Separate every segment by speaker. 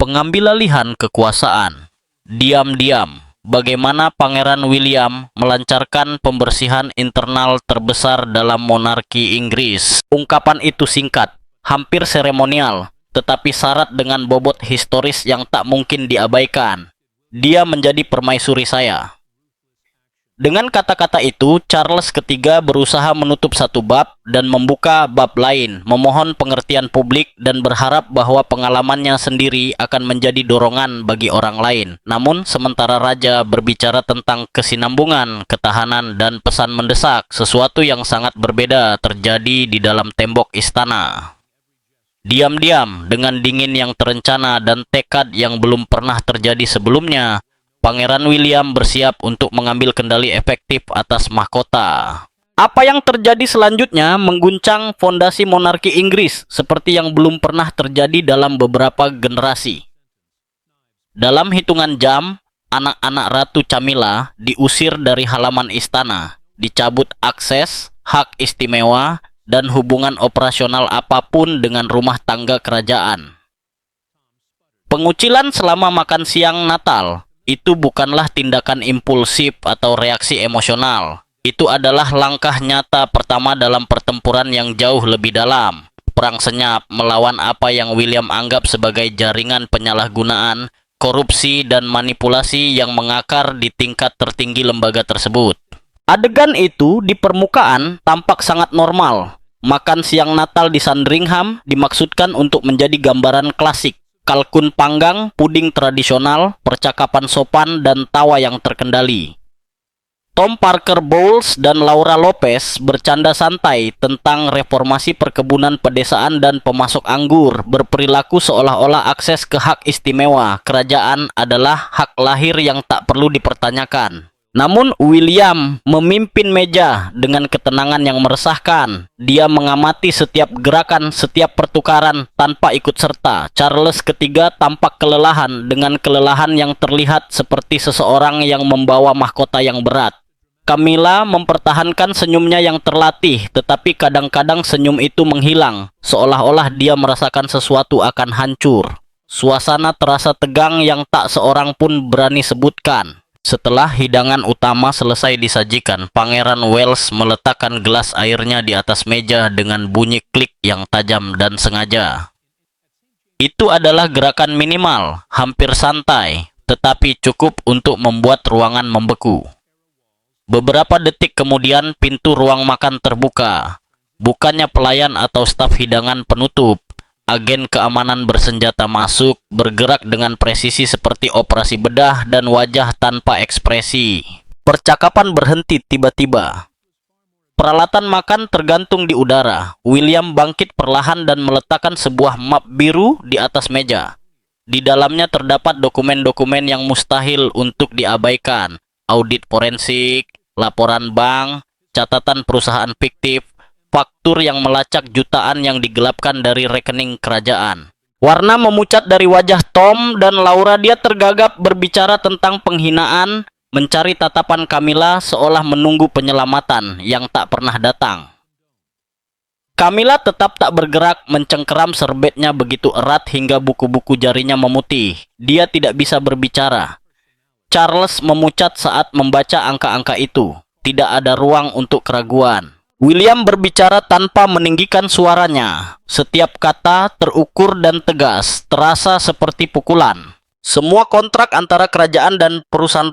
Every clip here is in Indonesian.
Speaker 1: pengambilalihan kekuasaan. Diam-diam, bagaimana Pangeran William melancarkan pembersihan internal terbesar dalam monarki Inggris. Ungkapan itu singkat, hampir seremonial, tetapi syarat dengan bobot historis yang tak mungkin diabaikan. Dia menjadi permaisuri saya. Dengan kata-kata itu, Charles III berusaha menutup satu bab dan membuka bab lain, memohon pengertian publik dan berharap bahwa pengalamannya sendiri akan menjadi dorongan bagi orang lain. Namun, sementara Raja berbicara tentang kesinambungan, ketahanan, dan pesan mendesak, sesuatu yang sangat berbeda terjadi di dalam tembok istana. Diam-diam, dengan dingin yang terencana dan tekad yang belum pernah terjadi sebelumnya, Pangeran William bersiap untuk mengambil kendali efektif atas mahkota. Apa yang terjadi selanjutnya mengguncang fondasi monarki Inggris seperti yang belum pernah terjadi dalam beberapa generasi. Dalam hitungan jam, anak-anak Ratu Camilla diusir dari halaman istana, dicabut akses, hak istimewa, dan hubungan operasional apapun dengan rumah tangga kerajaan. Pengucilan selama makan siang Natal itu bukanlah tindakan impulsif atau reaksi emosional. Itu adalah langkah nyata pertama dalam pertempuran yang jauh lebih dalam. Perang senyap melawan apa yang William anggap sebagai jaringan penyalahgunaan, korupsi, dan manipulasi yang mengakar di tingkat tertinggi lembaga tersebut. Adegan itu di permukaan tampak sangat normal. Makan siang Natal di Sandringham dimaksudkan untuk menjadi gambaran klasik. Kalkun panggang, puding tradisional, percakapan sopan, dan tawa yang terkendali. Tom Parker Bowles dan Laura Lopez bercanda santai tentang reformasi perkebunan pedesaan dan pemasok anggur, berperilaku seolah-olah akses ke hak istimewa kerajaan adalah hak lahir yang tak perlu dipertanyakan. Namun William memimpin meja dengan ketenangan yang meresahkan. Dia mengamati setiap gerakan, setiap pertukaran tanpa ikut serta. Charles III tampak kelelahan dengan kelelahan yang terlihat seperti seseorang yang membawa mahkota yang berat. Camilla mempertahankan senyumnya yang terlatih, tetapi kadang-kadang senyum itu menghilang, seolah-olah dia merasakan sesuatu akan hancur. Suasana terasa tegang yang tak seorang pun berani sebutkan. Setelah hidangan utama selesai disajikan, Pangeran Wales meletakkan gelas airnya di atas meja dengan bunyi klik yang tajam dan sengaja. Itu adalah gerakan minimal, hampir santai, tetapi cukup untuk membuat ruangan membeku. Beberapa detik kemudian pintu ruang makan terbuka. Bukannya pelayan atau staf hidangan penutup. Agen keamanan bersenjata masuk, bergerak dengan presisi seperti operasi bedah dan wajah tanpa ekspresi. Percakapan berhenti tiba-tiba. Peralatan makan tergantung di udara. William bangkit perlahan dan meletakkan sebuah map biru di atas meja. Di dalamnya terdapat dokumen-dokumen yang mustahil untuk diabaikan. Audit forensik, laporan bank, catatan perusahaan fiktif, faktur yang melacak jutaan yang digelapkan dari rekening kerajaan. Warna memucat dari wajah Tom dan Laura. Dia tergagap berbicara tentang penghinaan, mencari tatapan Camilla seolah menunggu penyelamatan yang tak pernah datang. Camilla tetap tak bergerak, mencengkeram serbetnya begitu erat hingga buku-buku jarinya memutih. Dia tidak bisa berbicara. Charles memucat saat membaca angka-angka itu. Tidak ada ruang untuk keraguan. William berbicara tanpa meninggikan suaranya. Setiap kata terukur dan tegas, terasa seperti pukulan. Semua kontrak antara kerajaan dan perusahaan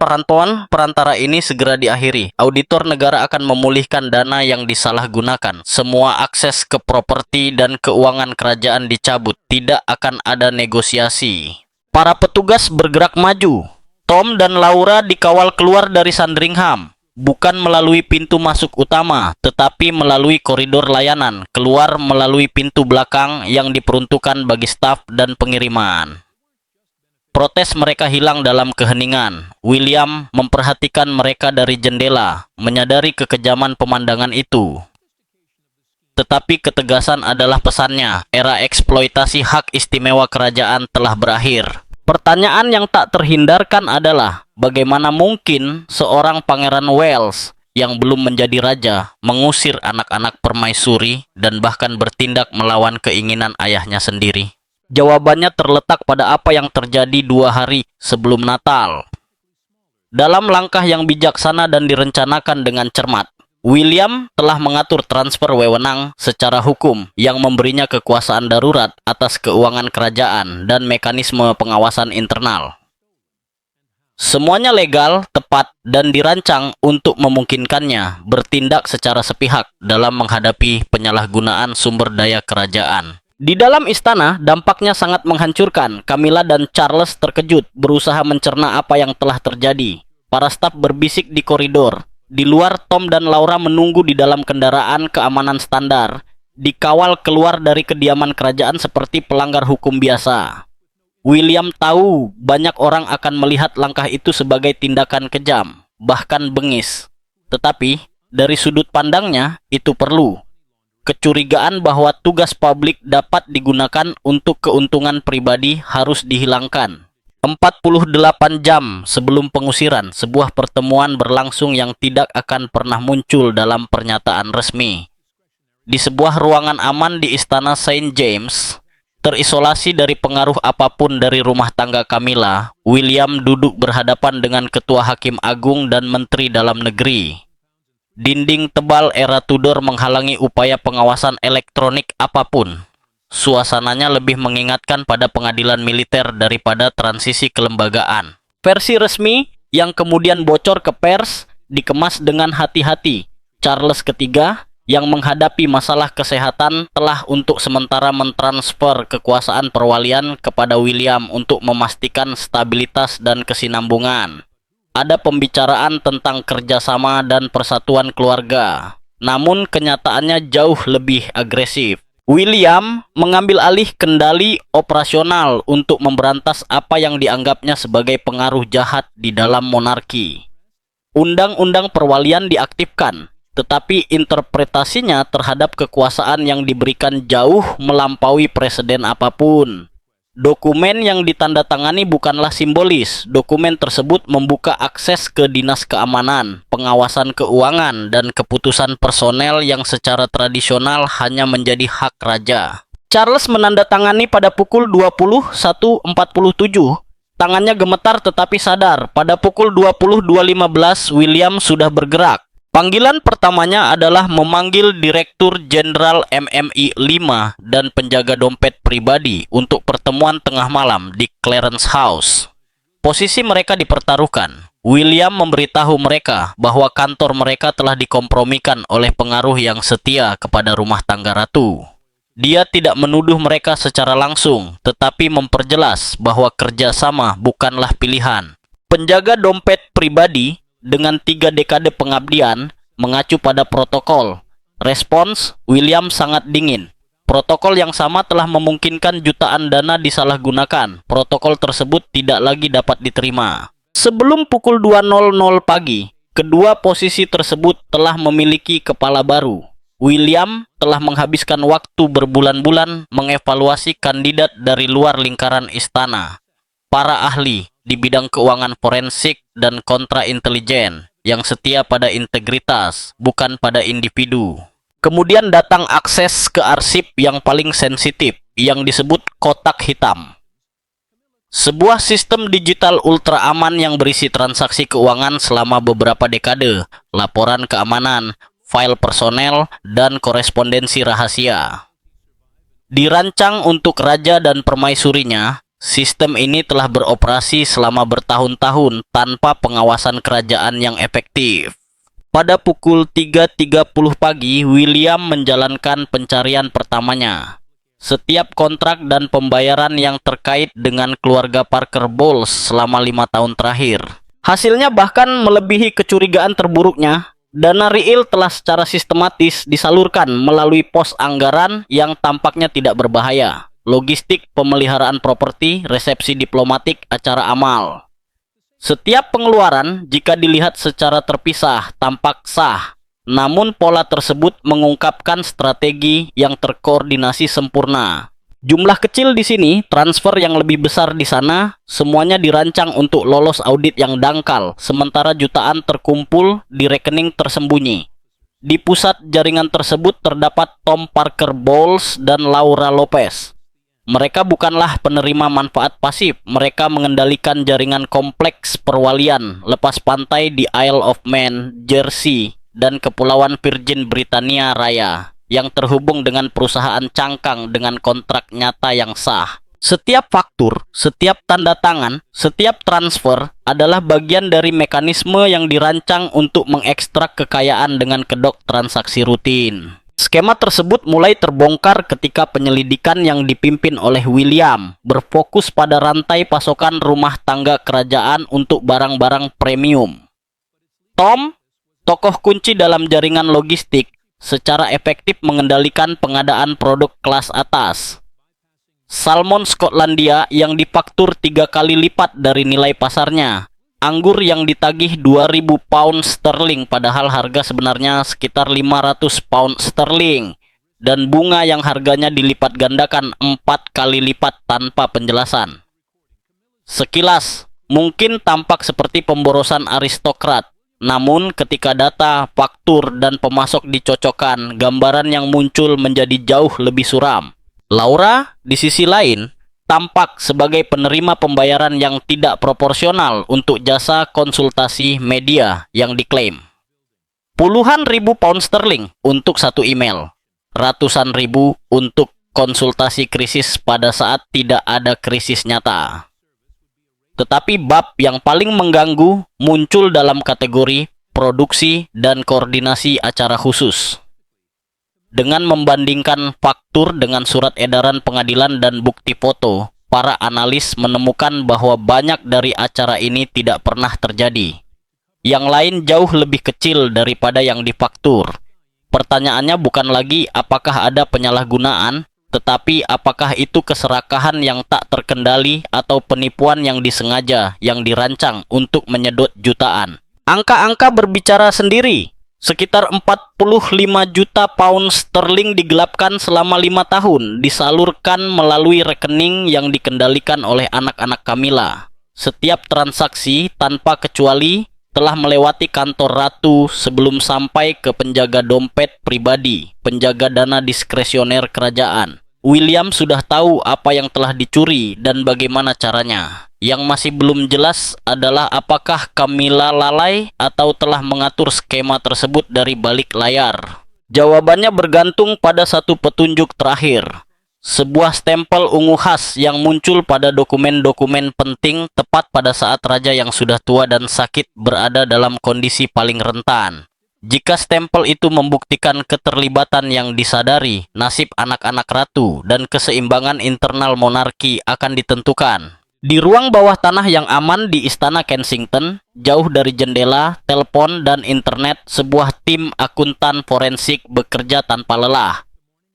Speaker 1: perantara ini segera diakhiri. Auditor negara akan memulihkan dana yang disalahgunakan. Semua akses ke properti dan keuangan kerajaan dicabut. Tidak akan ada negosiasi. Para petugas bergerak maju. Tom dan Laura dikawal keluar dari Sandringham. Bukan melalui pintu masuk utama, tetapi melalui koridor layanan, keluar melalui pintu belakang yang diperuntukkan bagi staf dan pengiriman. Protes mereka hilang dalam keheningan. William memperhatikan mereka dari jendela, menyadari kekejaman pemandangan itu. Tetapi ketegasan adalah pesannya. Era eksploitasi hak istimewa kerajaan telah berakhir. Pertanyaan yang tak terhindarkan adalah, bagaimana mungkin seorang Pangeran Wales yang belum menjadi raja mengusir anak-anak permaisuri dan bahkan bertindak melawan keinginan ayahnya sendiri? Jawabannya terletak pada apa yang terjadi 2 hari sebelum Natal. Dalam langkah yang bijaksana dan direncanakan dengan cermat, William telah mengatur transfer wewenang secara hukum yang memberinya kekuasaan darurat atas keuangan kerajaan dan mekanisme pengawasan internal. Semuanya legal, tepat, dan dirancang untuk memungkinkannya bertindak secara sepihak dalam menghadapi penyalahgunaan sumber daya kerajaan. Di dalam istana, dampaknya sangat menghancurkan. Camilla dan Charles terkejut, berusaha mencerna apa yang telah terjadi. Para staf berbisik di koridor. Di luar, Tom dan Laura menunggu di dalam kendaraan keamanan standar, dikawal keluar dari kediaman kerajaan seperti pelanggar hukum biasa. William tahu banyak orang akan melihat langkah itu sebagai tindakan kejam, bahkan bengis. Tetapi, dari sudut pandangnya, itu perlu. Kecurigaan bahwa tugas publik dapat digunakan untuk keuntungan pribadi harus dihilangkan. 48 jam sebelum pengusiran, sebuah pertemuan berlangsung yang tidak akan pernah muncul dalam pernyataan resmi. Di sebuah ruangan aman di Istana St. James, terisolasi dari pengaruh apapun dari rumah tangga Camilla, William duduk berhadapan dengan Ketua Hakim Agung dan Menteri Dalam Negeri. Dinding tebal era Tudor menghalangi upaya pengawasan elektronik apapun. Suasananya lebih mengingatkan pada pengadilan militer daripada transisi kelembagaan. Versi resmi yang kemudian bocor ke pers dikemas dengan hati-hati. Charles III yang menghadapi masalah kesehatan telah untuk sementara mentransfer kekuasaan perwalian kepada William untuk memastikan stabilitas dan kesinambungan. Ada pembicaraan tentang kerjasama dan persatuan keluarga, namun kenyataannya jauh lebih agresif. William mengambil alih kendali operasional untuk memberantas apa yang dianggapnya sebagai pengaruh jahat di dalam monarki. Undang-undang perwalian diaktifkan, tetapi interpretasinya terhadap kekuasaan yang diberikan jauh melampaui preseden apapun. Dokumen yang ditandatangani bukanlah simbolis. Dokumen tersebut membuka akses ke dinas keamanan, pengawasan keuangan, dan keputusan personel yang secara tradisional hanya menjadi hak raja. Charles menandatangani pada pukul 21.47. Tangannya gemetar tetapi sadar. Pada pukul 22.15 William sudah bergerak. Panggilan pertamanya adalah memanggil Direktur Jenderal MMI 5 dan penjaga dompet pribadi untuk pertemuan tengah malam di Clarence House. Posisi mereka dipertaruhkan. William memberitahu mereka bahwa kantor mereka telah dikompromikan oleh pengaruh yang setia kepada rumah tangga ratu. Dia tidak menuduh mereka secara langsung, tetapi memperjelas bahwa kerjasama bukanlah pilihan. Penjaga dompet pribadi dengan 3 dekade pengabdian mengacu pada protokol. Respons William sangat dingin. Protokol yang sama telah memungkinkan jutaan dana disalahgunakan. Protokol tersebut tidak lagi dapat diterima. Sebelum pukul 2.00 pagi, kedua posisi tersebut telah memiliki kepala baru. William telah menghabiskan waktu berbulan-bulan mengevaluasi kandidat dari luar lingkaran istana. Para ahli di bidang keuangan forensik dan kontraintelijen yang setia pada integritas, bukan pada individu. Kemudian datang akses ke arsip yang paling sensitif, yang disebut kotak hitam. Sebuah sistem digital ultra aman yang berisi transaksi keuangan selama beberapa dekade, laporan keamanan, file personel, dan korespondensi rahasia. Dirancang untuk raja dan permaisurinya, sistem ini telah beroperasi selama bertahun-tahun tanpa pengawasan kerajaan yang efektif. Pada pukul 3.30 pagi, William menjalankan pencarian pertamanya. Setiap kontrak dan pembayaran yang terkait dengan keluarga Parker Bowles selama 5 tahun terakhir. Hasilnya bahkan melebihi kecurigaan terburuknya. Dana real telah secara sistematis disalurkan melalui pos anggaran yang tampaknya tidak berbahaya. Logistik, pemeliharaan properti, resepsi diplomatik, acara amal. Setiap pengeluaran, jika dilihat secara terpisah, tampak sah. Namun pola tersebut mengungkapkan strategi yang terkoordinasi sempurna. Jumlah kecil di sini, transfer yang lebih besar di sana, semuanya dirancang untuk lolos audit yang dangkal, sementara jutaan terkumpul di rekening tersembunyi. Di pusat jaringan tersebut terdapat Tom Parker Bowles dan Laura Lopez. Mereka bukanlah penerima manfaat pasif, mereka mengendalikan jaringan kompleks perwalian lepas pantai di Isle of Man, Jersey, dan Kepulauan Virgin Britania Raya, yang terhubung dengan perusahaan cangkang dengan kontrak nyata yang sah. Setiap faktur, setiap tanda tangan, setiap transfer adalah bagian dari mekanisme yang dirancang untuk mengekstrak kekayaan dengan kedok transaksi rutin. Skema tersebut mulai terbongkar ketika penyelidikan yang dipimpin oleh William berfokus pada rantai pasokan rumah tangga kerajaan untuk barang-barang premium. Tom, tokoh kunci dalam jaringan logistik, secara efektif mengendalikan pengadaan produk kelas atas. Salmon Skotlandia yang difaktur 3 kali lipat dari nilai pasarnya. Anggur yang ditagih 2.000 pound sterling padahal harga sebenarnya sekitar 500 pound sterling. Dan bunga yang harganya dilipat gandakan 4 kali lipat tanpa penjelasan. Sekilas, mungkin tampak seperti pemborosan aristokrat. Namun ketika data, faktur, dan pemasok dicocokkan, gambaran yang muncul menjadi jauh lebih suram. Laura, di sisi lain, tampak sebagai penerima pembayaran yang tidak proporsional untuk jasa konsultasi media yang diklaim. Puluhan ribu pound sterling untuk satu email, ratusan ribu untuk konsultasi krisis pada saat tidak ada krisis nyata. Tetapi bab yang paling mengganggu muncul dalam kategori produksi dan koordinasi acara khusus. Dengan membandingkan faktur dengan surat edaran pengadilan dan bukti foto, para analis menemukan bahwa banyak dari acara ini tidak pernah terjadi. Yang lain jauh lebih kecil daripada yang difaktur. Pertanyaannya bukan lagi apakah ada penyalahgunaan, tetapi apakah itu keserakahan yang tak terkendali atau penipuan yang disengaja yang dirancang untuk menyedot jutaan. Angka-angka berbicara sendiri. Sekitar 45 juta pound sterling digelapkan selama 5 tahun, disalurkan melalui rekening yang dikendalikan oleh anak-anak Camilla. Setiap transaksi tanpa kecuali telah melewati kantor ratu sebelum sampai ke penjaga dompet pribadi, penjaga dana diskresioner kerajaan. William sudah tahu apa yang telah dicuri dan bagaimana caranya. Yang masih belum jelas adalah apakah Camilla lalai atau telah mengatur skema tersebut dari balik layar. Jawabannya bergantung pada satu petunjuk terakhir. Sebuah stempel ungu khas yang muncul pada dokumen-dokumen penting tepat pada saat raja yang sudah tua dan sakit berada dalam kondisi paling rentan. Jika stempel itu membuktikan keterlibatan yang disadari, nasib anak-anak ratu dan keseimbangan internal monarki akan ditentukan. Di ruang bawah tanah yang aman di Istana Kensington, jauh dari jendela, telepon, dan internet, sebuah tim akuntan forensik bekerja tanpa lelah.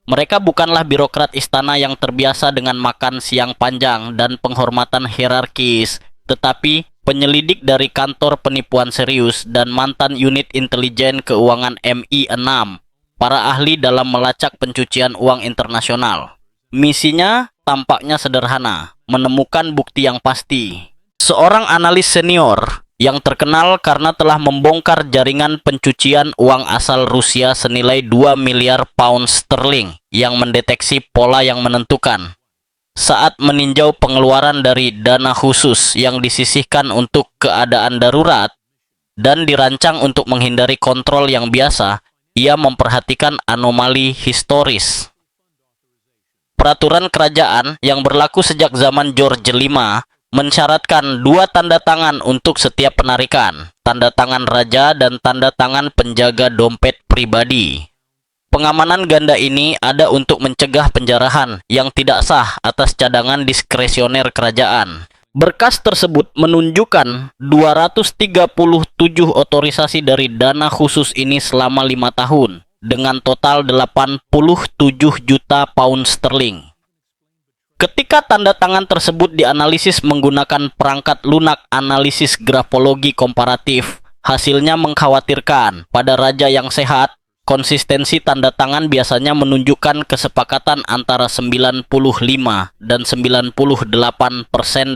Speaker 1: Mereka bukanlah birokrat istana yang terbiasa dengan makan siang panjang dan penghormatan hierarkis, tetapi penyelidik dari kantor penipuan serius dan mantan unit intelijen keuangan MI6, para ahli dalam melacak pencucian uang internasional. Misinya tampaknya sederhana, menemukan bukti yang pasti. Seorang analis senior yang terkenal karena telah membongkar jaringan pencucian uang asal Rusia senilai 2 miliar pound sterling yang mendeteksi pola yang menentukan. Saat meninjau pengeluaran dari dana khusus yang disisihkan untuk keadaan darurat dan dirancang untuk menghindari kontrol yang biasa, ia memperhatikan anomali historis. Peraturan kerajaan yang berlaku sejak zaman George V mensyaratkan 2 tanda tangan untuk setiap penarikan, tanda tangan raja dan tanda tangan penjaga dompet pribadi. Pengamanan ganda ini ada untuk mencegah penjarahan yang tidak sah atas cadangan diskresioner kerajaan. Berkas tersebut menunjukkan 237 otorisasi dari dana khusus ini selama 5 tahun, dengan total 87 juta pound sterling. Ketika tanda tangan tersebut dianalisis menggunakan perangkat lunak analisis grafologi komparatif, hasilnya mengkhawatirkan. Pada raja yang sehat, konsistensi tanda tangan biasanya menunjukkan kesepakatan antara 95 dan 98%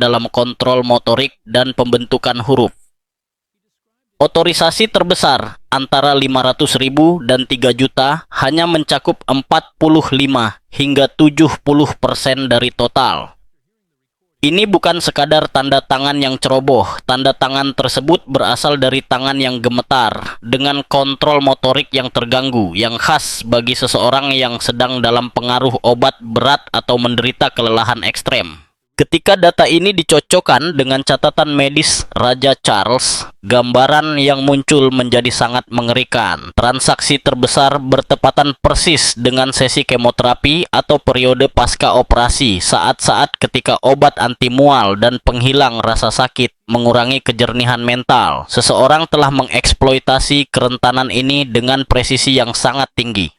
Speaker 1: dalam kontrol motorik dan pembentukan huruf. Otorisasi terbesar antara 500.000 dan 3 juta hanya mencakup 45 hingga 70% dari total. Ini bukan sekadar tanda tangan yang ceroboh. Tanda tangan tersebut berasal dari tangan yang gemetar dengan kontrol motorik yang terganggu, yang khas bagi seseorang yang sedang dalam pengaruh obat berat atau menderita kelelahan ekstrem. Ketika data ini dicocokkan dengan catatan medis Raja Charles, gambaran yang muncul menjadi sangat mengerikan. Transaksi terbesar bertepatan persis dengan sesi kemoterapi atau periode pasca operasi, saat-saat ketika obat anti mual dan penghilang rasa sakit mengurangi kejernihan mental. Seseorang telah mengeksploitasi kerentanan ini dengan presisi yang sangat tinggi.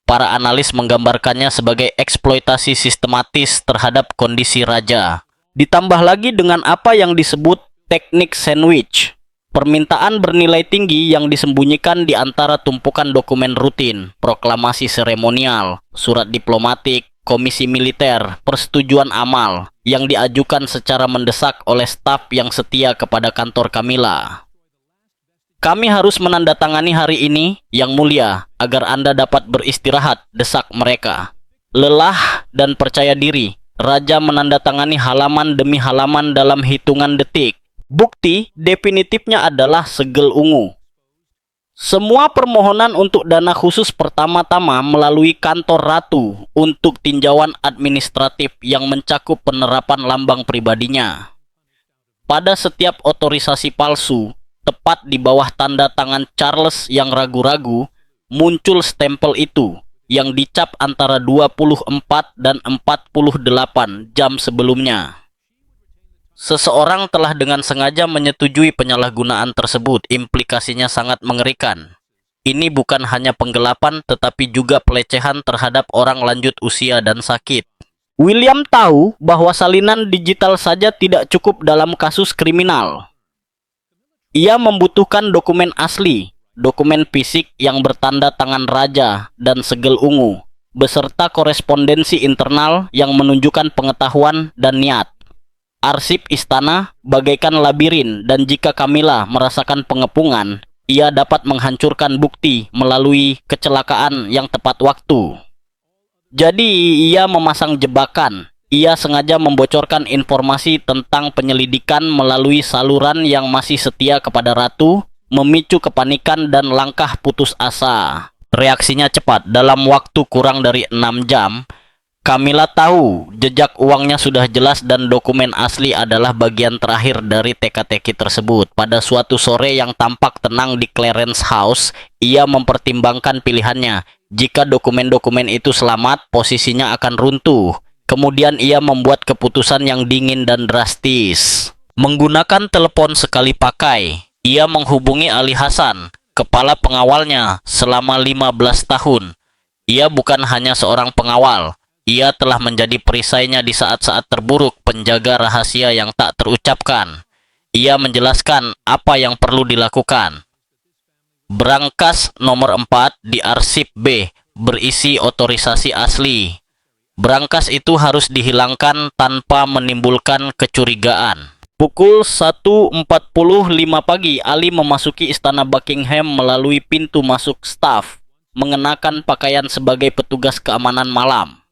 Speaker 1: Para analis menggambarkannya sebagai eksploitasi sistematis terhadap kondisi raja. Ditambah lagi dengan apa yang disebut teknik sandwich. Permintaan bernilai tinggi yang disembunyikan di antara tumpukan dokumen rutin, proklamasi seremonial, surat diplomatik, komisi militer, persetujuan amal, yang diajukan secara mendesak oleh staf yang setia kepada kantor Camilla. Kami harus menandatangani hari ini, Yang Mulia, agar Anda dapat beristirahat, desak mereka. Lelah dan percaya diri, Raja menandatangani halaman demi halaman dalam hitungan detik. Bukti definitifnya adalah segel ungu. Semua permohonan untuk dana khusus pertama-tama melalui kantor ratu untuk tinjauan administratif yang mencakup penerapan lambang pribadinya. Pada setiap otorisasi palsu, tepat di bawah tanda tangan Charles yang ragu-ragu, muncul stempel itu yang dicap antara 24 dan 48 jam sebelumnya. Seseorang telah dengan sengaja menyetujui penyalahgunaan tersebut. Implikasinya sangat mengerikan. Ini bukan hanya penggelapan tetapi juga pelecehan terhadap orang lanjut usia dan sakit. William tahu bahwa salinan digital saja tidak cukup dalam kasus kriminal. Ia membutuhkan dokumen asli, dokumen fisik yang bertanda tangan raja dan segel ungu, beserta korespondensi internal yang menunjukkan pengetahuan dan niat. Arsip istana bagaikan labirin, dan jika Camilla merasakan pengepungan, ia dapat menghancurkan bukti melalui kecelakaan yang tepat waktu. Jadi ia memasang jebakan. Ia sengaja membocorkan informasi tentang penyelidikan melalui saluran yang masih setia kepada ratu, memicu kepanikan dan langkah putus asa. Reaksinya cepat. Dalam waktu kurang dari 6 jam, Camilla tahu jejak uangnya sudah jelas dan dokumen asli adalah bagian terakhir dari teka-teki tersebut. Pada suatu sore yang tampak tenang di Clarence House, ia mempertimbangkan pilihannya. Jika dokumen-dokumen itu selamat, posisinya akan runtuh. Kemudian ia membuat keputusan yang dingin dan drastis. Menggunakan telepon sekali pakai, ia menghubungi Ali Hasan, kepala pengawalnya selama 15 tahun. Ia bukan hanya seorang pengawal, ia telah menjadi perisainya di saat-saat terburuk, penjaga rahasia yang tak terucapkan. Ia menjelaskan apa yang perlu dilakukan. Berangkas nomor 4 di arsip B berisi otorisasi asli. Berangkas itu harus dihilangkan tanpa menimbulkan kecurigaan. Pukul 1.45 pagi, Ali memasuki istana Buckingham melalui pintu masuk staf, mengenakan pakaian sebagai petugas keamanan malam.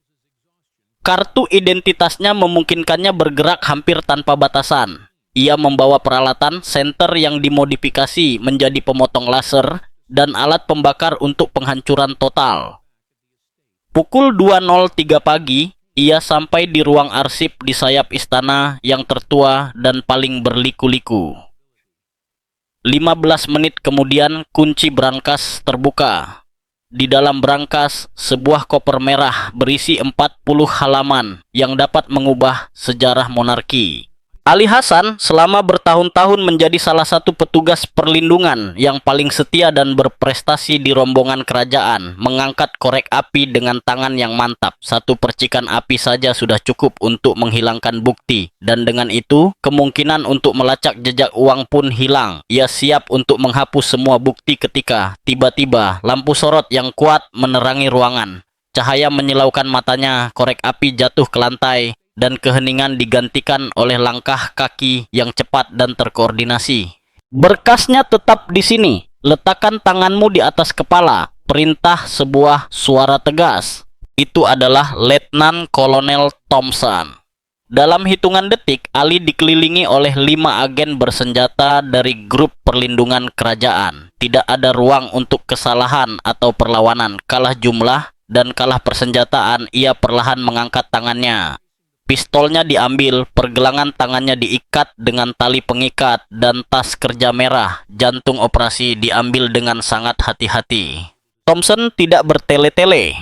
Speaker 1: Kartu identitasnya memungkinkannya bergerak hampir tanpa batasan. Ia membawa peralatan senter yang dimodifikasi menjadi pemotong laser dan alat pembakar untuk penghancuran total. Pukul 2.03 pagi, ia sampai di ruang arsip di sayap istana yang tertua dan paling berliku-liku. 15 menit kemudian, kunci berangkas terbuka. Di dalam berangkas, sebuah koper merah berisi 40 halaman yang dapat mengubah sejarah monarki. Ali Hasan selama bertahun-tahun menjadi salah satu petugas perlindungan yang paling setia dan berprestasi di rombongan kerajaan, mengangkat korek api dengan tangan yang mantap. Satu percikan api saja sudah cukup untuk menghilangkan bukti, dan dengan itu, kemungkinan untuk melacak jejak uang pun hilang. Ia siap untuk menghapus semua bukti ketika tiba-tiba lampu sorot yang kuat menerangi ruangan. Cahaya menyilaukan matanya, korek api jatuh ke lantai, dan keheningan digantikan oleh langkah kaki yang cepat dan terkoordinasi. Berkasnya tetap di sini. Letakkan tanganmu di atas kepala. Perintah sebuah suara tegas. Itu adalah Letnan Kolonel Thompson. Dalam hitungan detik, Ali dikelilingi oleh 5 agen bersenjata dari grup perlindungan kerajaan. Tidak ada ruang untuk kesalahan atau perlawanan. Kalah jumlah dan kalah persenjataan, ia perlahan mengangkat tangannya. Pistolnya diambil, pergelangan tangannya diikat dengan tali pengikat, dan tas kerja merah, jantung operasi, diambil dengan sangat hati-hati. Thompson tidak bertele-tele.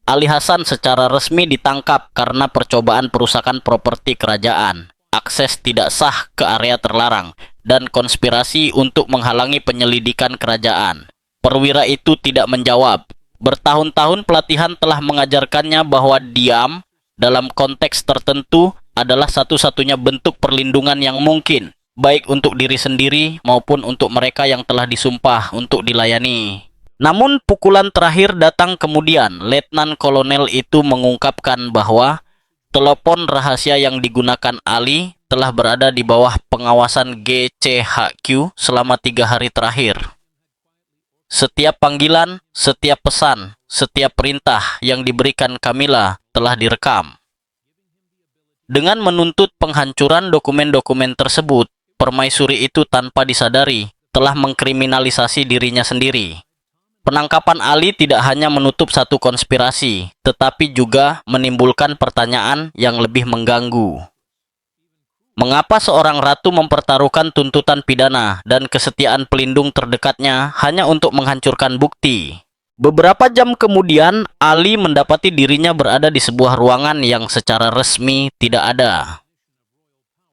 Speaker 1: Ali Hasan secara resmi ditangkap karena percobaan perusakan properti kerajaan, akses tidak sah ke area terlarang, dan konspirasi untuk menghalangi penyelidikan kerajaan. Perwira itu tidak menjawab. Bertahun-tahun pelatihan telah mengajarkannya bahwa diam dalam konteks tertentu adalah satu-satunya bentuk perlindungan yang mungkin, baik untuk diri sendiri maupun untuk mereka yang telah disumpah untuk dilayani. Namun pukulan terakhir datang kemudian. Letnan Kolonel itu mengungkapkan bahwa telepon rahasia yang digunakan Ali telah berada di bawah pengawasan GCHQ selama 3 hari terakhir. Setiap panggilan, setiap pesan, setiap perintah yang diberikan Kamila telah direkam. Dengan menuntut penghancuran dokumen-dokumen tersebut, permaisuri itu tanpa disadari telah mengkriminalisasi dirinya sendiri. Penangkapan Ali tidak hanya menutup satu konspirasi, tetapi juga menimbulkan pertanyaan yang lebih mengganggu. Mengapa seorang ratu mempertaruhkan tuntutan pidana dan kesetiaan pelindung terdekatnya hanya untuk menghancurkan bukti? Beberapa jam kemudian, Ali mendapati dirinya berada di sebuah ruangan yang secara resmi tidak ada.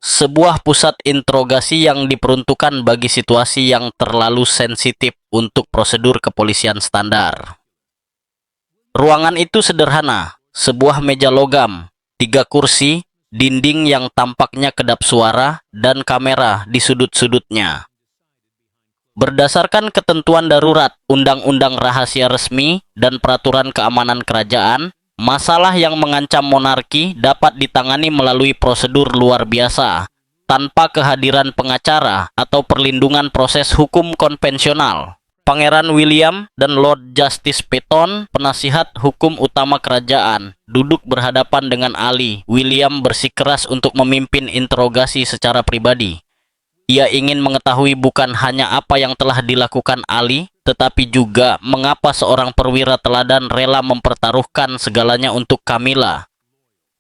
Speaker 1: Sebuah pusat interogasi yang diperuntukkan bagi situasi yang terlalu sensitif untuk prosedur kepolisian standar. Ruangan itu sederhana, sebuah meja logam, 3 kursi, dinding yang tampaknya kedap suara, dan kamera di sudut-sudutnya. Berdasarkan ketentuan darurat, undang-undang rahasia resmi, dan peraturan keamanan kerajaan, masalah yang mengancam monarki dapat ditangani melalui prosedur luar biasa, tanpa kehadiran pengacara atau perlindungan proses hukum konvensional. Pangeran William dan Lord Justice Peyton, penasihat hukum utama kerajaan, duduk berhadapan dengan Ali. William bersikeras untuk memimpin interogasi secara pribadi. Ia ingin mengetahui bukan hanya apa yang telah dilakukan Ali, tetapi juga mengapa seorang perwira teladan rela mempertaruhkan segalanya untuk Kamila.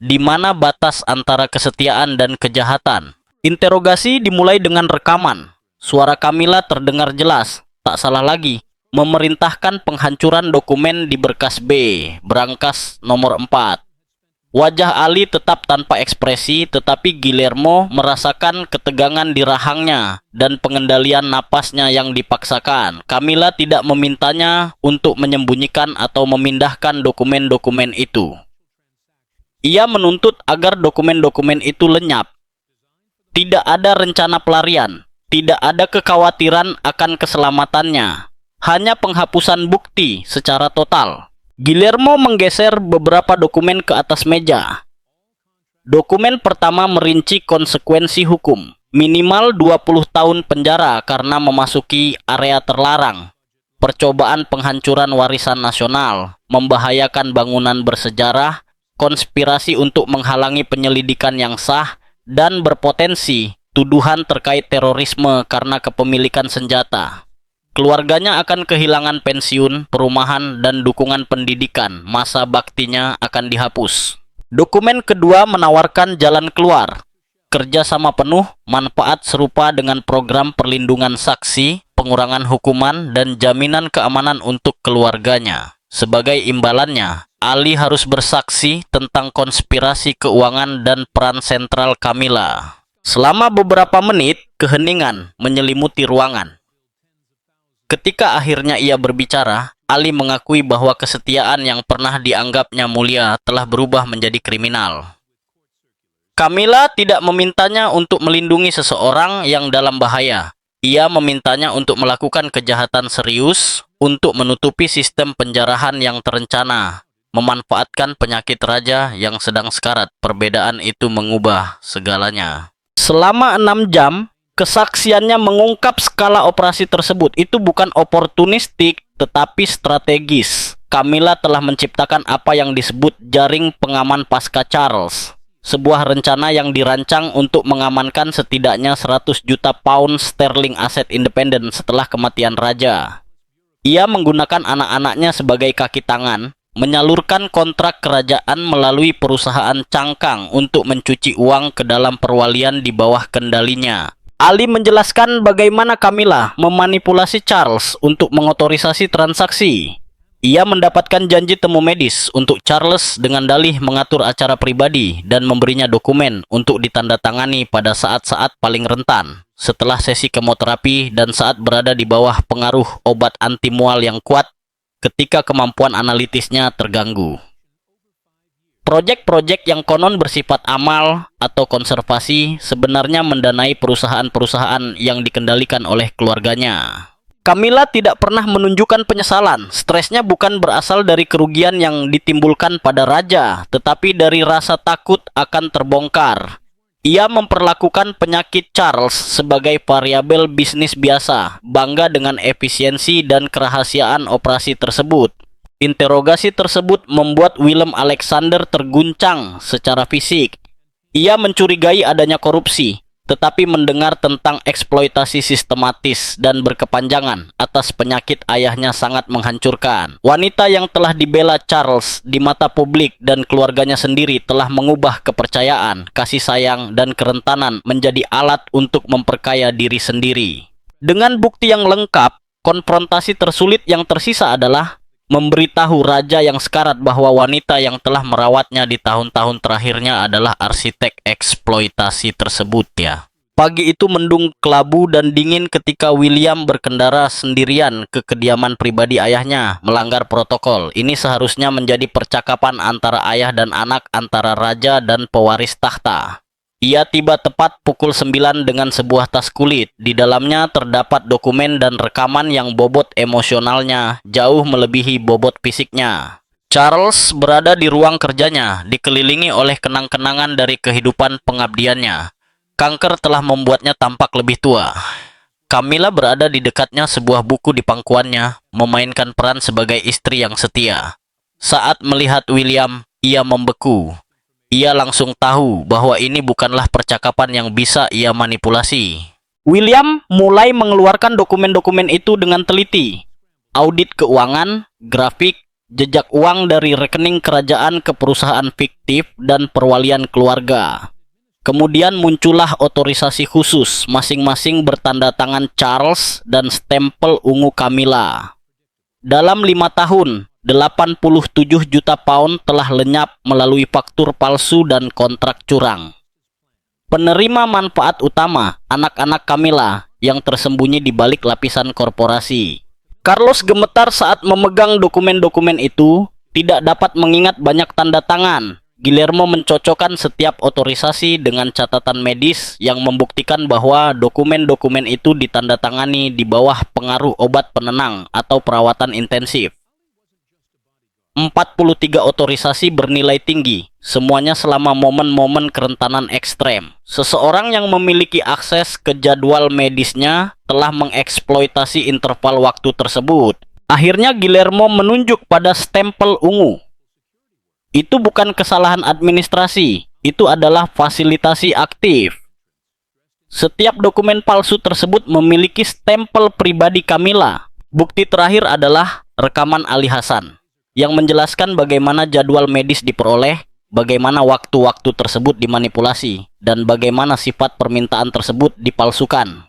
Speaker 1: Di mana batas antara kesetiaan dan kejahatan? Interogasi dimulai dengan rekaman. Suara Kamila terdengar jelas. Tak salah lagi, memerintahkan penghancuran dokumen di berkas B, berangkas nomor 4. Wajah Ali tetap tanpa ekspresi, tetapi Guillermo merasakan ketegangan di rahangnya dan pengendalian napasnya yang dipaksakan. Kamila tidak memintanya untuk menyembunyikan atau memindahkan dokumen-dokumen itu. Ia menuntut agar dokumen-dokumen itu lenyap. Tidak ada rencana pelarian. Tidak ada kekhawatiran akan keselamatannya, hanya penghapusan bukti secara total. Guillermo menggeser beberapa dokumen ke atas meja. Dokumen pertama merinci konsekuensi hukum, minimal 20 tahun penjara karena memasuki area terlarang, percobaan penghancuran warisan nasional, membahayakan bangunan bersejarah, konspirasi untuk menghalangi penyelidikan yang sah, dan berpotensi tuduhan terkait terorisme karena kepemilikan senjata. Keluarganya akan kehilangan pensiun, perumahan, dan dukungan pendidikan. Masa baktinya akan dihapus. Dokumen kedua menawarkan jalan keluar. Kerjasama penuh, manfaat serupa dengan program perlindungan saksi, pengurangan hukuman, dan jaminan keamanan untuk keluarganya. Sebagai imbalannya, Ali harus bersaksi tentang konspirasi keuangan dan peran sentral Kamila. Selama beberapa menit, keheningan menyelimuti ruangan. Ketika akhirnya ia berbicara, Ali mengakui bahwa kesetiaan yang pernah dianggapnya mulia telah berubah menjadi kriminal. Kamila tidak memintanya untuk melindungi seseorang yang dalam bahaya. Ia memintanya untuk melakukan kejahatan serius, untuk menutupi sistem penjarahan yang terencana, memanfaatkan penyakit raja yang sedang sekarat. Perbedaan itu mengubah segalanya. Selama 6 jam, Kesaksiannya mengungkap skala operasi tersebut itu bukan oportunistik, tetapi strategis. Camilla telah menciptakan apa yang disebut jaring pengaman pasca Charles, sebuah rencana yang dirancang untuk mengamankan setidaknya 100 juta pound sterling aset independen setelah kematian raja. Ia menggunakan anak-anaknya sebagai kaki tangan, menyalurkan kontrak kerajaan melalui perusahaan cangkang untuk mencuci uang ke dalam perwalian di bawah kendalinya. Ali menjelaskan bagaimana Camilla memanipulasi Charles untuk mengotorisasi transaksi. Ia mendapatkan janji temu medis untuk Charles dengan dalih mengatur acara pribadi dan memberinya dokumen untuk ditandatangani pada saat-saat paling rentan, setelah sesi kemoterapi dan saat berada di bawah pengaruh obat anti mual yang kuat ketika kemampuan analitisnya terganggu. Proyek-proyek yang konon bersifat amal atau konservasi sebenarnya mendanai perusahaan-perusahaan yang dikendalikan oleh keluarganya. Camilla tidak pernah menunjukkan penyesalan. Stresnya bukan berasal dari kerugian yang ditimbulkan pada raja, tetapi dari rasa takut akan terbongkar. Ia memperlakukan penyakit Charles sebagai variabel bisnis biasa, bangga dengan efisiensi dan kerahasiaan operasi tersebut. Interogasi tersebut membuat Willem Alexander terguncang secara fisik. Ia mencurigai adanya korupsi, tetapi mendengar tentang eksploitasi sistematis dan berkepanjangan atas penyakit ayahnya sangat menghancurkan. Wanita yang telah dibela Charles di mata publik dan keluarganya sendiri telah mengubah kepercayaan, kasih sayang, dan kerentanan menjadi alat untuk memperkaya diri sendiri. Dengan bukti yang lengkap, konfrontasi tersulit yang tersisa adalah memberitahu raja yang sekarat bahwa wanita yang telah merawatnya di tahun-tahun terakhirnya adalah arsitek eksploitasi tersebut ya. Pagi itu mendung kelabu dan dingin ketika William berkendara sendirian ke kediaman pribadi ayahnya, melanggar protokol. Ini seharusnya menjadi percakapan antara ayah dan anak, antara raja dan pewaris tahta. Ia tiba tepat pukul 9 dengan sebuah tas kulit. Di dalamnya terdapat dokumen dan rekaman yang bobot emosionalnya jauh melebihi bobot fisiknya. Charles berada di ruang kerjanya, dikelilingi oleh kenang-kenangan dari kehidupan pengabdiannya. Kanker telah membuatnya tampak lebih tua. Camilla berada di dekatnya, sebuah buku di pangkuannya, memainkan peran sebagai istri yang setia. Saat melihat William, ia membeku. Ia langsung tahu bahwa ini bukanlah percakapan yang bisa ia manipulasi. William mulai mengeluarkan dokumen-dokumen itu dengan teliti. Audit keuangan, grafik, jejak uang dari rekening kerajaan ke perusahaan fiktif, dan perwalian keluarga. Kemudian muncullah otorisasi khusus, masing-masing bertanda tangan Charles dan stempel ungu Camilla. Dalam 5 tahun, 87 juta pound telah lenyap melalui faktur palsu dan kontrak curang. Penerima manfaat utama, anak-anak Camilla yang tersembunyi di balik lapisan korporasi. Carlos gemetar saat memegang dokumen-dokumen itu, tidak dapat mengingat banyak tanda tangan. Guillermo mencocokkan setiap otorisasi dengan catatan medis yang membuktikan bahwa dokumen-dokumen itu ditandatangani di bawah pengaruh obat penenang atau perawatan intensif. 43 otorisasi bernilai tinggi, semuanya selama momen-momen kerentanan ekstrem. Seseorang yang memiliki akses ke jadwal medisnya telah mengeksploitasi interval waktu tersebut. Akhirnya Guillermo menunjuk pada stempel ungu. Itu bukan kesalahan administrasi, itu adalah fasilitasi aktif. Setiap dokumen palsu tersebut memiliki stempel pribadi Camilla. Bukti terakhir adalah rekaman Ali Hasan yang menjelaskan bagaimana jadwal medis diperoleh, bagaimana waktu-waktu tersebut dimanipulasi, dan bagaimana sifat permintaan tersebut dipalsukan.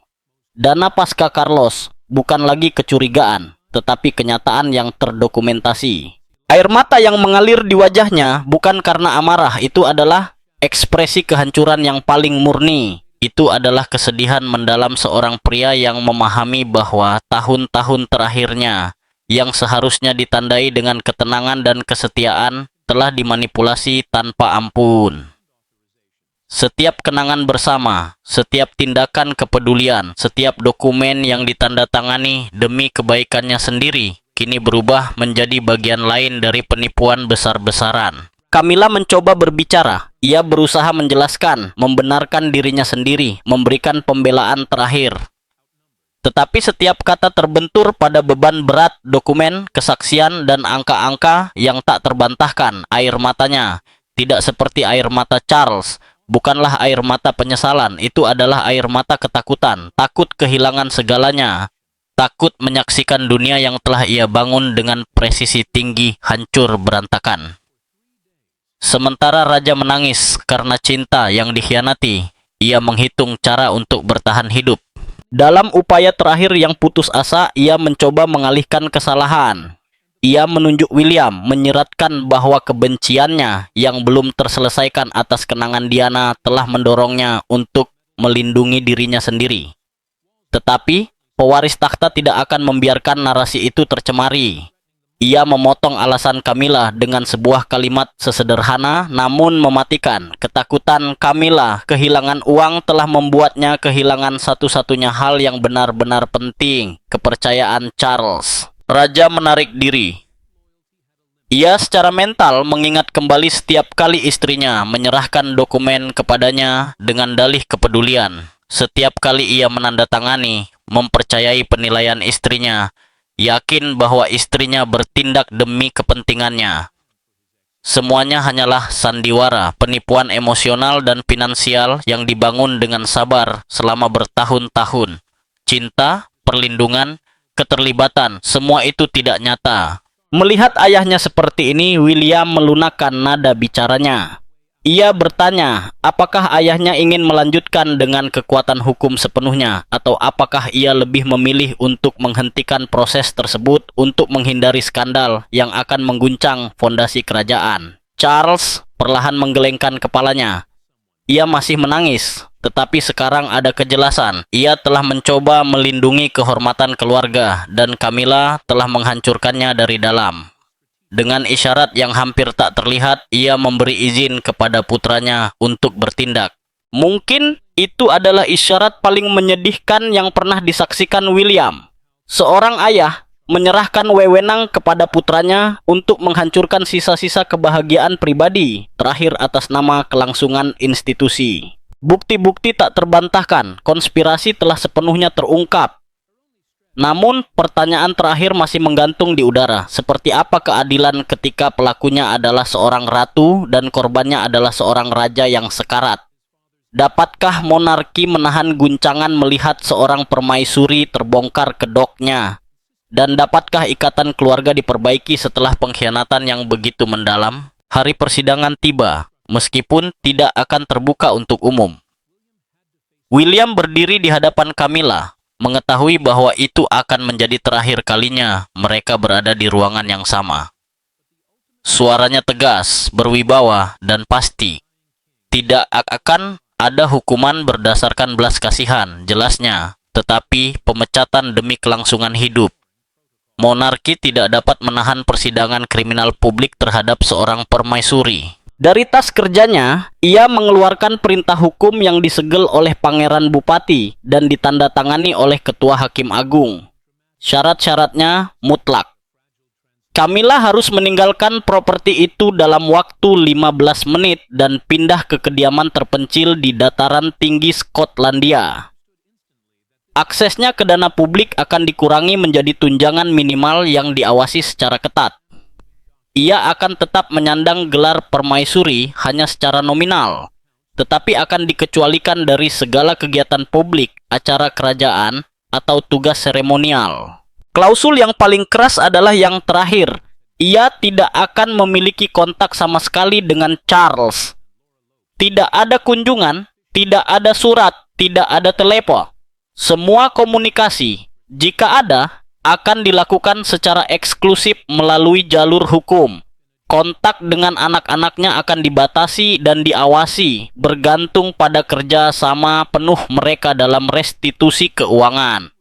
Speaker 1: Dana pasca Carlos bukan lagi kecurigaan, tetapi kenyataan yang terdokumentasi. Air mata yang mengalir di wajahnya bukan karena amarah, itu adalah ekspresi kehancuran yang paling murni. Itu adalah kesedihan mendalam seorang pria yang memahami bahwa tahun-tahun terakhirnya yang seharusnya ditandai dengan ketenangan dan kesetiaan telah dimanipulasi tanpa ampun. Setiap kenangan bersama, setiap tindakan kepedulian, setiap dokumen yang ditandatangani demi kebaikannya sendiri, kini berubah menjadi bagian lain dari penipuan besar-besaran. Camilla mencoba berbicara. Ia berusaha menjelaskan, membenarkan dirinya sendiri, memberikan pembelaan terakhir. Tetapi setiap kata terbentur pada beban berat dokumen, kesaksian, dan angka-angka yang tak terbantahkan. Air matanya tidak seperti air mata Charles, bukanlah air mata penyesalan, itu adalah air mata ketakutan, takut kehilangan segalanya, takut menyaksikan dunia yang telah ia bangun dengan presisi tinggi hancur berantakan. Sementara raja menangis karena cinta yang dikhianati, ia menghitung cara untuk bertahan hidup. Dalam upaya terakhir yang putus asa, ia mencoba mengalihkan kesalahan. Ia menunjuk William, menyeratkan bahwa kebenciannya yang belum terselesaikan atas kenangan Diana telah mendorongnya untuk melindungi dirinya sendiri. Tetapi, pewaris takhta tidak akan membiarkan narasi itu tercemari. Ia memotong alasan Camilla dengan sebuah kalimat sesederhana namun mematikan. Ketakutan Camilla kehilangan uang telah membuatnya kehilangan satu-satunya hal yang benar-benar penting, kepercayaan Charles. Raja menarik diri. Ia secara mental mengingat kembali setiap kali istrinya menyerahkan dokumen kepadanya dengan dalih kepedulian. Setiap kali ia menandatangani, mempercayai penilaian istrinya, yakin bahwa istrinya bertindak demi kepentingannya. Semuanya hanyalah sandiwara, penipuan emosional dan finansial yang dibangun dengan sabar selama bertahun-tahun. Cinta, perlindungan, keterlibatan, semua itu tidak nyata. Melihat ayahnya seperti ini, William melunakkan nada bicaranya. Ia bertanya, apakah ayahnya ingin melanjutkan dengan kekuatan hukum sepenuhnya, atau apakah ia lebih memilih untuk menghentikan proses tersebut untuk menghindari skandal yang akan mengguncang fondasi kerajaan. Charles perlahan menggelengkan kepalanya. Ia masih menangis, tetapi sekarang ada kejelasan. Ia telah mencoba melindungi kehormatan keluarga, dan Camilla telah menghancurkannya dari dalam. Dengan isyarat yang hampir tak terlihat, ia memberi izin kepada putranya untuk bertindak. Mungkin itu adalah isyarat paling menyedihkan yang pernah disaksikan William. Seorang ayah menyerahkan wewenang kepada putranya untuk menghancurkan sisa-sisa kebahagiaan pribadi terakhir atas nama kelangsungan institusi. Bukti-bukti tak terbantahkan, konspirasi telah sepenuhnya terungkap. Namun, pertanyaan terakhir masih menggantung di udara. Seperti apa keadilan ketika pelakunya adalah seorang ratu dan korbannya adalah seorang raja yang sekarat? Dapatkah monarki menahan guncangan melihat seorang permaisuri terbongkar kedoknya? Dan dapatkah ikatan keluarga diperbaiki setelah pengkhianatan yang begitu mendalam? Hari persidangan tiba, meskipun tidak akan terbuka untuk umum. William berdiri di hadapan Camilla, mengetahui bahwa itu akan menjadi terakhir kalinya mereka berada di ruangan yang sama. Suaranya tegas, berwibawa, dan pasti. Tidak akan ada hukuman berdasarkan belas kasihan, jelasnya, tetapi pemecatan demi kelangsungan hidup. Monarki tidak dapat menahan persidangan kriminal publik terhadap seorang permaisuri. Dari tas kerjanya, ia mengeluarkan perintah hukum yang disegel oleh Pangeran Bupati dan ditandatangani oleh Ketua Hakim Agung. Syarat-syaratnya mutlak. Camilla harus meninggalkan properti itu dalam waktu 15 menit dan pindah ke kediaman terpencil di dataran tinggi Skotlandia. Aksesnya ke dana publik akan dikurangi menjadi tunjangan minimal yang diawasi secara ketat. Ia akan tetap menyandang gelar permaisuri hanya secara nominal, tetapi akan dikecualikan dari segala kegiatan publik, acara kerajaan, atau tugas seremonial. Klausul yang paling keras adalah yang terakhir. Ia tidak akan memiliki kontak sama sekali dengan Charles. Tidak ada kunjungan, tidak ada surat, tidak ada telepon. Semua komunikasi, jika ada, akan dilakukan secara eksklusif melalui jalur hukum. Kontak dengan anak-anaknya akan dibatasi dan diawasi, bergantung pada kerja sama penuh mereka dalam restitusi keuangan.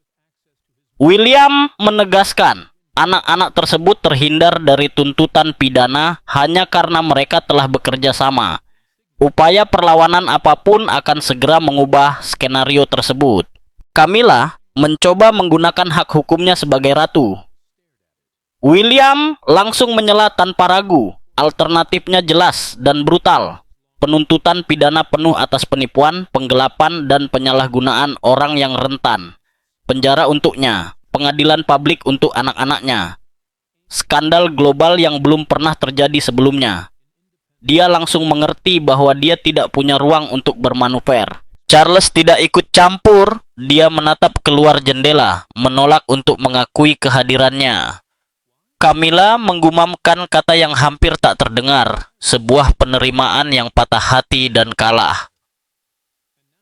Speaker 1: William menegaskan, anak-anak tersebut terhindar dari tuntutan pidana hanya karena mereka telah bekerja sama. Upaya perlawanan apapun akan segera mengubah skenario tersebut. Camilla mencoba menggunakan hak hukumnya sebagai ratu. William langsung menyela tanpa ragu. Alternatifnya jelas dan brutal. Penuntutan pidana penuh atas penipuan, penggelapan, dan penyalahgunaan orang yang rentan. Penjara untuknya, pengadilan publik untuk anak-anaknya. Skandal global yang belum pernah terjadi sebelumnya. Dia langsung mengerti bahwa dia tidak punya ruang untuk bermanuver. Charles tidak ikut campur, dia menatap keluar jendela, menolak untuk mengakui kehadirannya. Camilla menggumamkan kata yang hampir tak terdengar, sebuah penerimaan yang patah hati dan kalah.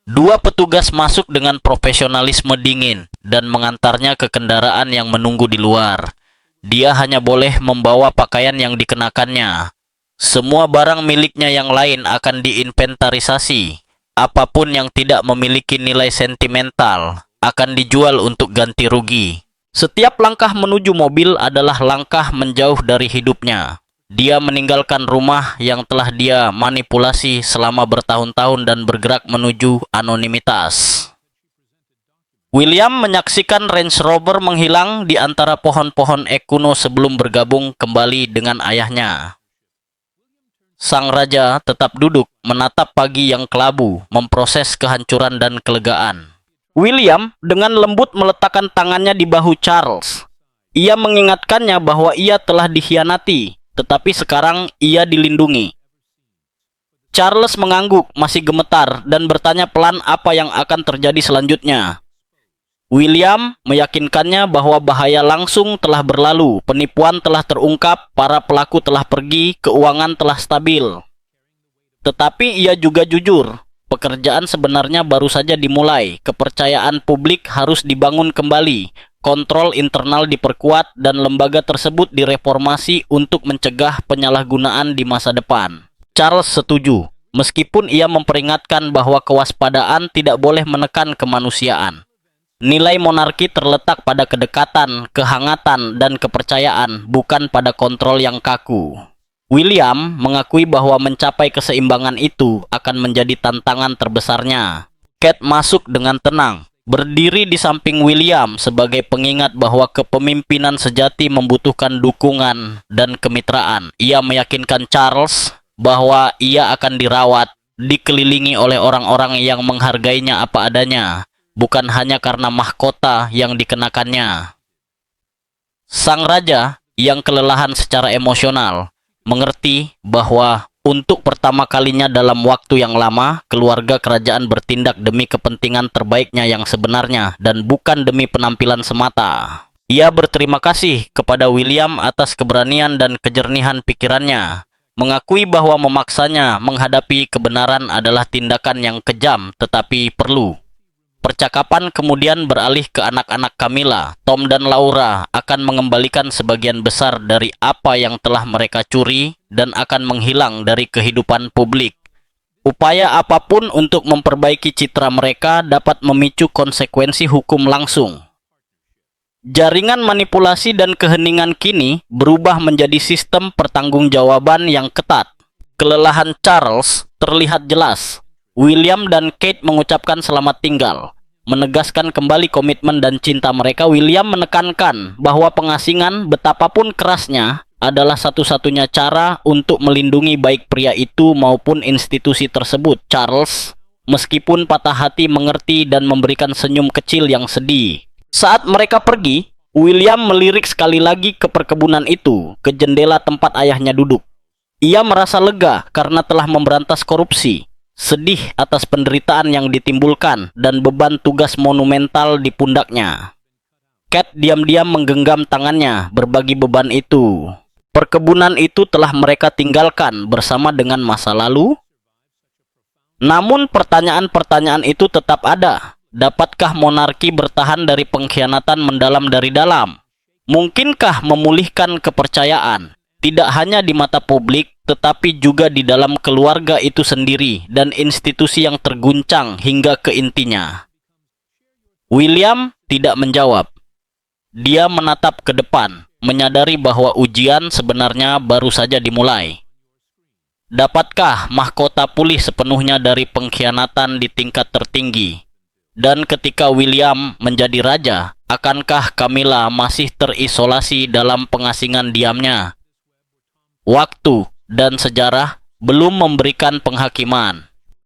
Speaker 1: Dua petugas masuk dengan profesionalisme dingin dan mengantarnya ke kendaraan yang menunggu di luar. Dia hanya boleh membawa pakaian yang dikenakannya. Semua barang miliknya yang lain akan diinventarisasi. Apapun yang tidak memiliki nilai sentimental akan dijual untuk ganti rugi. Setiap langkah menuju mobil adalah langkah menjauh dari hidupnya. Dia meninggalkan rumah yang telah dia manipulasi selama bertahun-tahun dan bergerak menuju anonimitas. William menyaksikan Range Rover menghilang di antara pohon-pohon ek kuno sebelum bergabung kembali dengan ayahnya. Sang raja tetap duduk, menatap pagi yang kelabu, memproses kehancuran dan kelegaan. William dengan lembut meletakkan tangannya di bahu Charles. Ia mengingatkannya bahwa ia telah dikhianati, tetapi sekarang ia dilindungi. Charles mengangguk, masih gemetar, dan bertanya pelan apa yang akan terjadi selanjutnya. William meyakinkannya bahwa bahaya langsung telah berlalu, penipuan telah terungkap, para pelaku telah pergi, keuangan telah stabil. Tetapi ia juga jujur. Pekerjaan sebenarnya baru saja dimulai, kepercayaan publik harus dibangun kembali, kontrol internal diperkuat, dan lembaga tersebut direformasi untuk mencegah penyalahgunaan di masa depan. Charles setuju, meskipun ia memperingatkan bahwa kewaspadaan tidak boleh menekan kemanusiaan. Nilai monarki terletak pada kedekatan, kehangatan, dan kepercayaan, bukan pada kontrol yang kaku. William mengakui bahwa mencapai keseimbangan itu akan menjadi tantangan terbesarnya. Kate masuk dengan tenang, berdiri di samping William sebagai pengingat bahwa kepemimpinan sejati membutuhkan dukungan dan kemitraan. Ia meyakinkan Charles bahwa ia akan dirawat, dikelilingi oleh orang-orang yang menghargainya apa adanya, bukan hanya karena mahkota yang dikenakannya. Sang raja yang kelelahan secara emosional mengerti bahwa untuk pertama kalinya dalam waktu yang lama, keluarga kerajaan bertindak demi kepentingan terbaiknya yang sebenarnya dan bukan demi penampilan semata. Ia berterima kasih kepada William atas keberanian dan kejernihan pikirannya, mengakui bahwa memaksanya menghadapi kebenaran adalah tindakan yang kejam tetapi perlu. Percakapan kemudian beralih ke anak-anak Camilla. Tom dan Laura akan mengembalikan sebagian besar dari apa yang telah mereka curi dan akan menghilang dari kehidupan publik. Upaya apapun untuk memperbaiki citra mereka dapat memicu konsekuensi hukum langsung. Jaringan manipulasi dan keheningan kini berubah menjadi sistem pertanggungjawaban yang ketat. Kelelahan Charles terlihat jelas. William dan Kate mengucapkan selamat tinggal. Menegaskan kembali komitmen dan cinta mereka, William menekankan bahwa pengasingan betapapun kerasnya adalah satu-satunya cara untuk melindungi baik pria itu maupun institusi tersebut. Charles, meskipun patah hati, mengerti dan memberikan senyum kecil yang sedih. Saat mereka pergi, William melirik sekali lagi ke perkebunan itu, ke jendela tempat ayahnya duduk. Ia merasa lega karena telah memberantas korupsi, sedih atas penderitaan yang ditimbulkan, dan beban tugas monumental di pundaknya. Kate diam-diam menggenggam tangannya, berbagi beban itu. Perkebunan itu telah mereka tinggalkan bersama dengan masa lalu. Namun pertanyaan-pertanyaan itu tetap ada. Dapatkah monarki bertahan dari pengkhianatan mendalam dari dalam? Mungkinkah memulihkan kepercayaan? Tidak hanya di mata publik, tetapi juga di dalam keluarga itu sendiri dan institusi yang terguncang hingga ke intinya. William tidak menjawab. Dia menatap ke depan, menyadari bahwa ujian sebenarnya baru saja dimulai. Dapatkah mahkota pulih sepenuhnya dari pengkhianatan di tingkat tertinggi? Dan ketika William menjadi raja, akankah Camilla masih terisolasi dalam pengasingan diamnya? Waktu dan sejarah belum memberikan penghakiman.